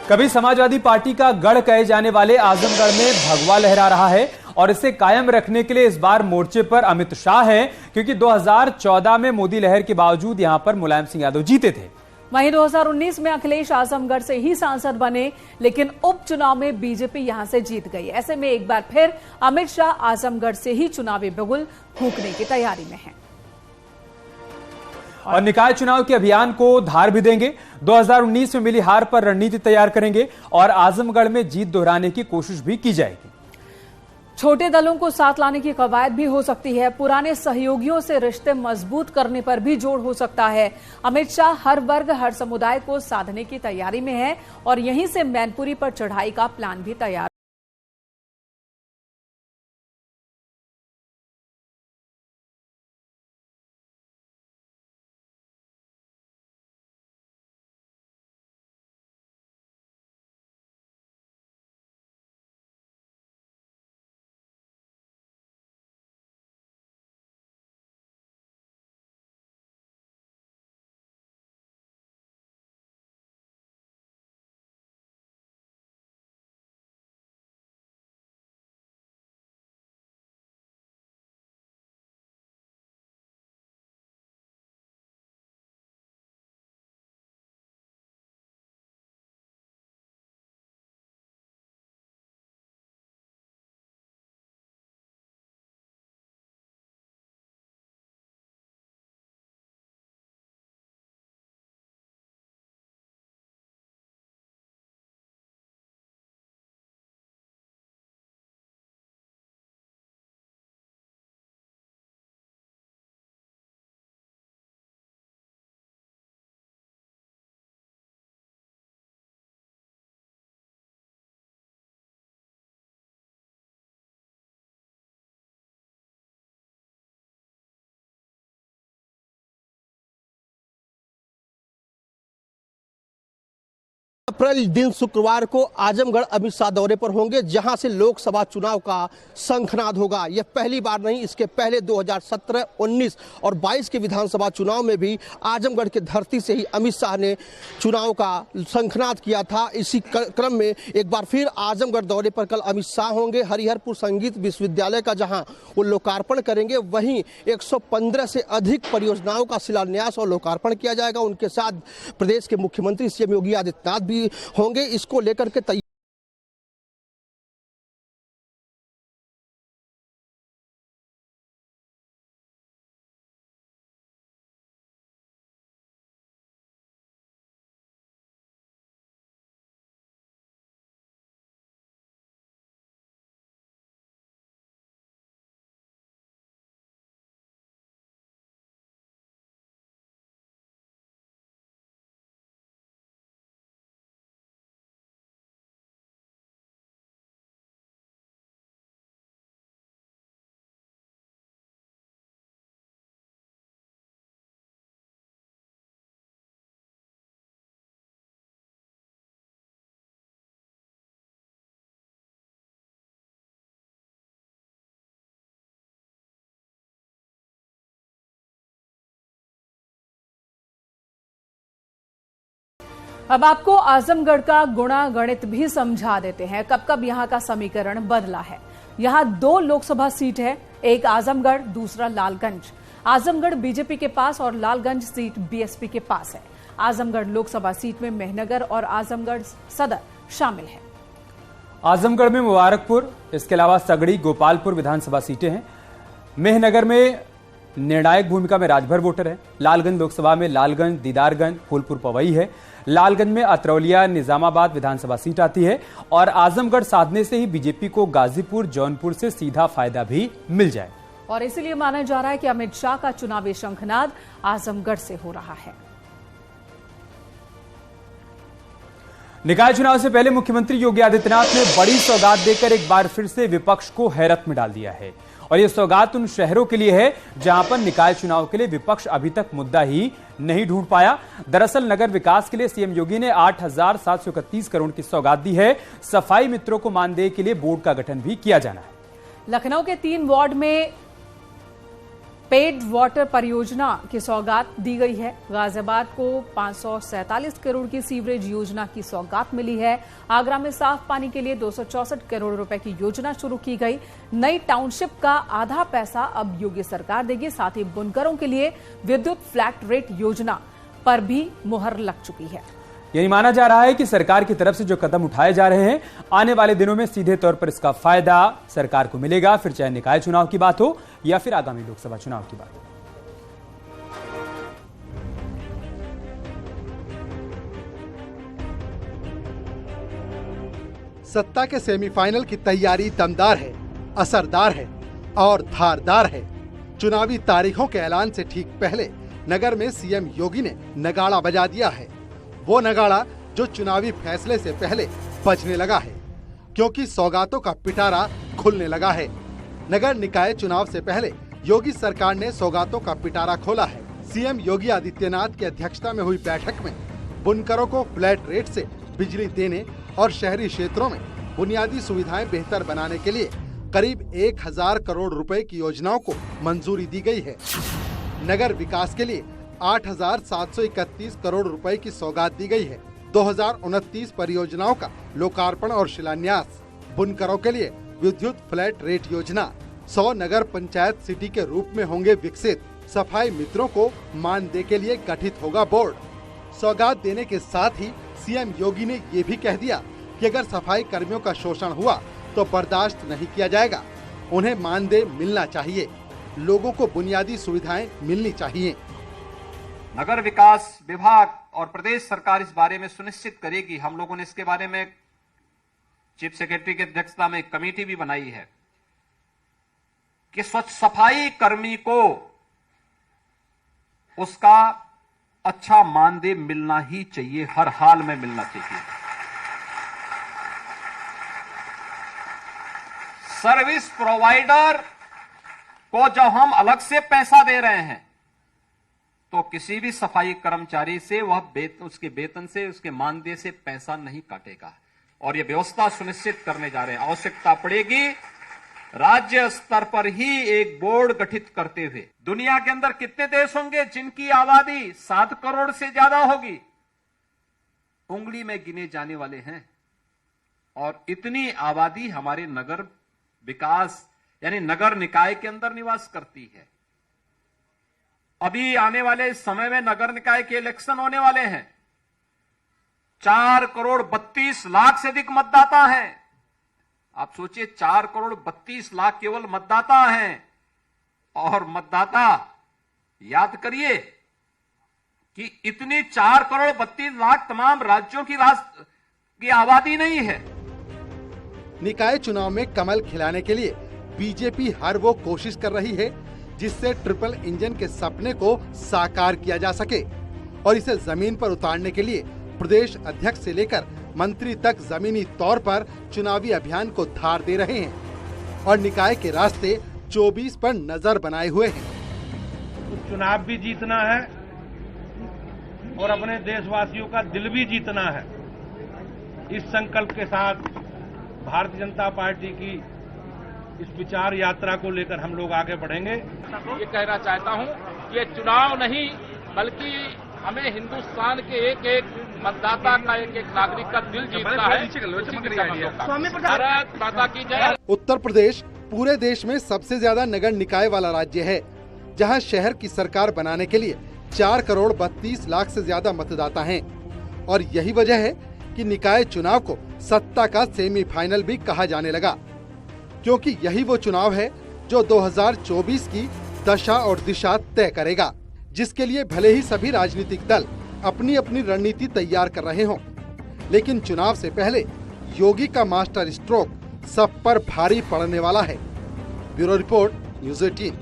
कभी समाजवादी पार्टी का गढ़ कहे जाने वाले आजमगढ़ में भगवा लहरा रहा है और इसे कायम रखने के लिए इस बार मोर्चे पर अमित शाह हैं, क्योंकि 2014 में मोदी लहर के बावजूद यहां पर मुलायम सिंह यादव जीते थे। वहीं 2019 में अखिलेश आजमगढ़ से ही सांसद बने, लेकिन उपचुनाव में बीजेपी यहां से जीत गई। ऐसे में एक बार फिर अमित शाह आजमगढ़ से ही चुनावी बिगुल फूंकने की तैयारी में हैं और निकाय चुनाव के अभियान को धार भी देंगे। 2019 में मिली हार पर रणनीति तैयार करेंगे और आजमगढ़ में जीत दोहराने की कोशिश भी की जाएगी। छोटे दलों को साथ लाने की कवायद भी हो सकती है। पुराने सहयोगियों से रिश्ते मजबूत करने पर भी जोर हो सकता है। अमित शाह हर वर्ग हर समुदाय को साधने की तैयारी में है और यहीं से मैनपुरी पर चढ़ाई का प्लान भी तैयार। अप्रैल दिन शुक्रवार को आजमगढ़ अमित शाह दौरे पर होंगे, जहां से लोकसभा चुनाव का शंखनाद होगा। यह पहली बार नहीं, इसके पहले 2017, 19 और 22 के विधानसभा चुनाव में भी आजमगढ़ के धरती से ही अमित शाह ने चुनाव का शंखनाद किया था। इसी क्रम में एक बार फिर आजमगढ़ दौरे पर कल अमित शाह होंगे। हरिहरपुर संगीत विश्वविद्यालय का जहां वो लोकार्पण करेंगे, वहीं 115 से अधिक परियोजनाओं का शिलान्यास और लोकार्पण किया जाएगा। उनके साथ प्रदेश के मुख्यमंत्री सीएम योगी आदित्यनाथ भी होंगे। इसको लेकर के अब आपको आजमगढ़ का गुणा गणित भी समझा देते हैं। कब कब यहां का समीकरण बदला है। यहां 2 लोकसभा सीट है, एक आजमगढ़, दूसरा लालगंज। आजमगढ़ बीजेपी के पास और लालगंज सीट बीएसपी के पास है। आजमगढ़ लोकसभा सीट में मेहनगर और आजमगढ़ सदर शामिल है। आजमगढ़ में मुबारकपुर, इसके अलावा सगड़ी, गोपालपुर विधानसभा सीटें हैं। मेहनगर में निर्णायक भूमिका में राजभर वोटर है। लालगंज लोकसभा में लालगंज, दीदारगंज, फूलपुर पवई है। लालगंज में अतरौलिया, निजामाबाद विधानसभा सीट आती है और आजमगढ़ साधने से ही बीजेपी को गाजीपुर, जौनपुर से सीधा फायदा भी मिल जाए और इसीलिए माना जा रहा है कि अमित शाह का चुनावी शंखनाद आजमगढ़ से हो रहा है। निकाय चुनाव से पहले मुख्यमंत्री योगी आदित्यनाथ ने बड़ी सौगात देकर एक बार फिर से विपक्ष को हैरत में डाल दिया है और यह सौगात उन शहरों के लिए है जहां पर निकाय चुनाव के लिए विपक्ष अभी तक मुद्दा ही नहीं ढूंढ पाया। दरअसल नगर विकास के लिए सीएम योगी ने 8,731 करोड़ की सौगात दी है। सफाई मित्रों को मानदेय के लिए बोर्ड का गठन भी किया जाना है। लखनऊ के 3 वार्ड में पेड वाटर परियोजना की सौगात दी गई है। गाजियाबाद को 547 करोड़ की सीवरेज योजना की सौगात मिली है। आगरा में साफ पानी के लिए 264 करोड़ रुपए की योजना शुरू की गई। नई टाउनशिप का आधा पैसा अब योगी सरकार देगी। साथ ही बुनकरों के लिए विद्युत फ्लैट रेट योजना पर भी मुहर लग चुकी है। यही माना जा रहा है कि सरकार की तरफ से जो कदम उठाए जा रहे हैं, आने वाले दिनों में सीधे तौर पर इसका फायदा सरकार को मिलेगा, फिर चाहे निकाय चुनाव की बात हो या फिर आगामी लोकसभा चुनाव की बात हो। सत्ता के सेमीफाइनल की तैयारी दमदार है, असरदार है और धारदार है। चुनावी तारीखों के ऐलान से ठीक पहले नगर में सीएम योगी ने नगाड़ा बजा दिया है। वो नगाड़ा जो चुनावी फैसले से पहले बजने लगा है, क्योंकि सौगातों का पिटारा खुलने लगा है। नगर निकाय चुनाव से पहले योगी सरकार ने सौगातों का पिटारा खोला है। सीएम योगी आदित्यनाथ की अध्यक्षता में हुई बैठक में बुनकरों को फ्लैट रेट से बिजली देने और शहरी क्षेत्रों में बुनियादी सुविधाएं बेहतर बनाने के लिए करीब 1000 करोड़ रुपए की योजनाओं को मंजूरी दी गई है। नगर विकास के लिए 8,731 करोड़ रुपए की सौगात दी गई है। 2029 परियोजनाओं का लोकार्पण और शिलान्यास। बुनकरों के लिए विद्युत फ्लैट रेट योजना। 100 नगर पंचायत सिटी के रूप में होंगे विकसित। सफाई मित्रों को मानदेय के लिए गठित होगा बोर्ड। सौगात देने के साथ ही सीएम योगी ने ये भी कह दिया कि अगर सफाई कर्मियों का शोषण हुआ तो बर्दाश्त नहीं किया जाएगा। उन्हें मानदेय मिलना चाहिए। लोगों को बुनियादी सुविधाएं मिलनी चाहिए। नगर विकास विभाग और प्रदेश सरकार इस बारे में सुनिश्चित करेगी। हम लोगों ने इसके बारे में चीफ सेक्रेटरी की अध्यक्षता में एक कमेटी भी बनाई है कि स्वच्छ सफाई कर्मी को उसका अच्छा मानदेय मिलना ही चाहिए, हर हाल में मिलना चाहिए। सर्विस प्रोवाइडर को जब हम अलग से पैसा दे रहे हैं तो किसी भी सफाई कर्मचारी से वह उसके वेतन से, उसके मानदेय से पैसा नहीं काटेगा। और यह व्यवस्था सुनिश्चित करने जा रहे हैं। आवश्यकता पड़ेगी राज्य स्तर पर ही एक बोर्ड गठित करते हुए। दुनिया के अंदर कितने देश होंगे जिनकी आबादी 7 करोड़ से ज्यादा होगी? उंगली में गिने जाने वाले हैं। और इतनी आबादी हमारे नगर विकास यानी नगर निकाय के अंदर निवास करती है। अभी आने वाले समय में नगर निकाय के इलेक्शन होने वाले हैं। 4 करोड़ 32 लाख से अधिक मतदाता हैं। आप सोचिए, 4 करोड़ 32 लाख केवल मतदाता हैं। और मतदाता, याद करिए कि इतनी 4 करोड़ 32 लाख तमाम राज्यों की आबादी नहीं है। निकाय चुनाव में कमल खिलाने के लिए बीजेपी हर वो कोशिश कर रही है जिससे ट्रिपल इंजन के सपने को साकार किया जा सके और इसे जमीन पर उतारने के लिए प्रदेश अध्यक्ष से लेकर मंत्री तक जमीनी तौर पर चुनावी अभियान को धार दे रहे हैं और निकाय के रास्ते 24 पर नजर बनाए हुए हैं। तो चुनाव भी जीतना है और अपने देशवासियों का दिल भी जीतना है। इस संकल्प के साथ भारतीय जनता पार्टी की इस विचार यात्रा को लेकर हम लोग आगे बढ़ेंगे। ये कहना चाहता हूं कि ये चुनाव नहीं बल्कि हमें हिंदुस्तान के एक एक मतदाता का, एक एक नागरिक का दिल जीतना है। भारत माता की जय। उत्तर प्रदेश पूरे देश में सबसे ज्यादा नगर निकाय वाला राज्य है, जहां शहर की सरकार बनाने के लिए 4 करोड़ 32 लाख से ज्यादा मतदाता हैं। और यही वजह है कि निकाय चुनाव को सत्ता का सेमीफाइनल भी कहा जाने लगा, क्योंकि यही वो चुनाव है जो 2024 की दशा और दिशा तय करेगा, जिसके लिए भले ही सभी राजनीतिक दल अपनी अपनी रणनीति तैयार कर रहे हों, लेकिन चुनाव से पहले योगी का मास्टर स्ट्रोक सब पर भारी पड़ने वाला है। Bureau report, news 18।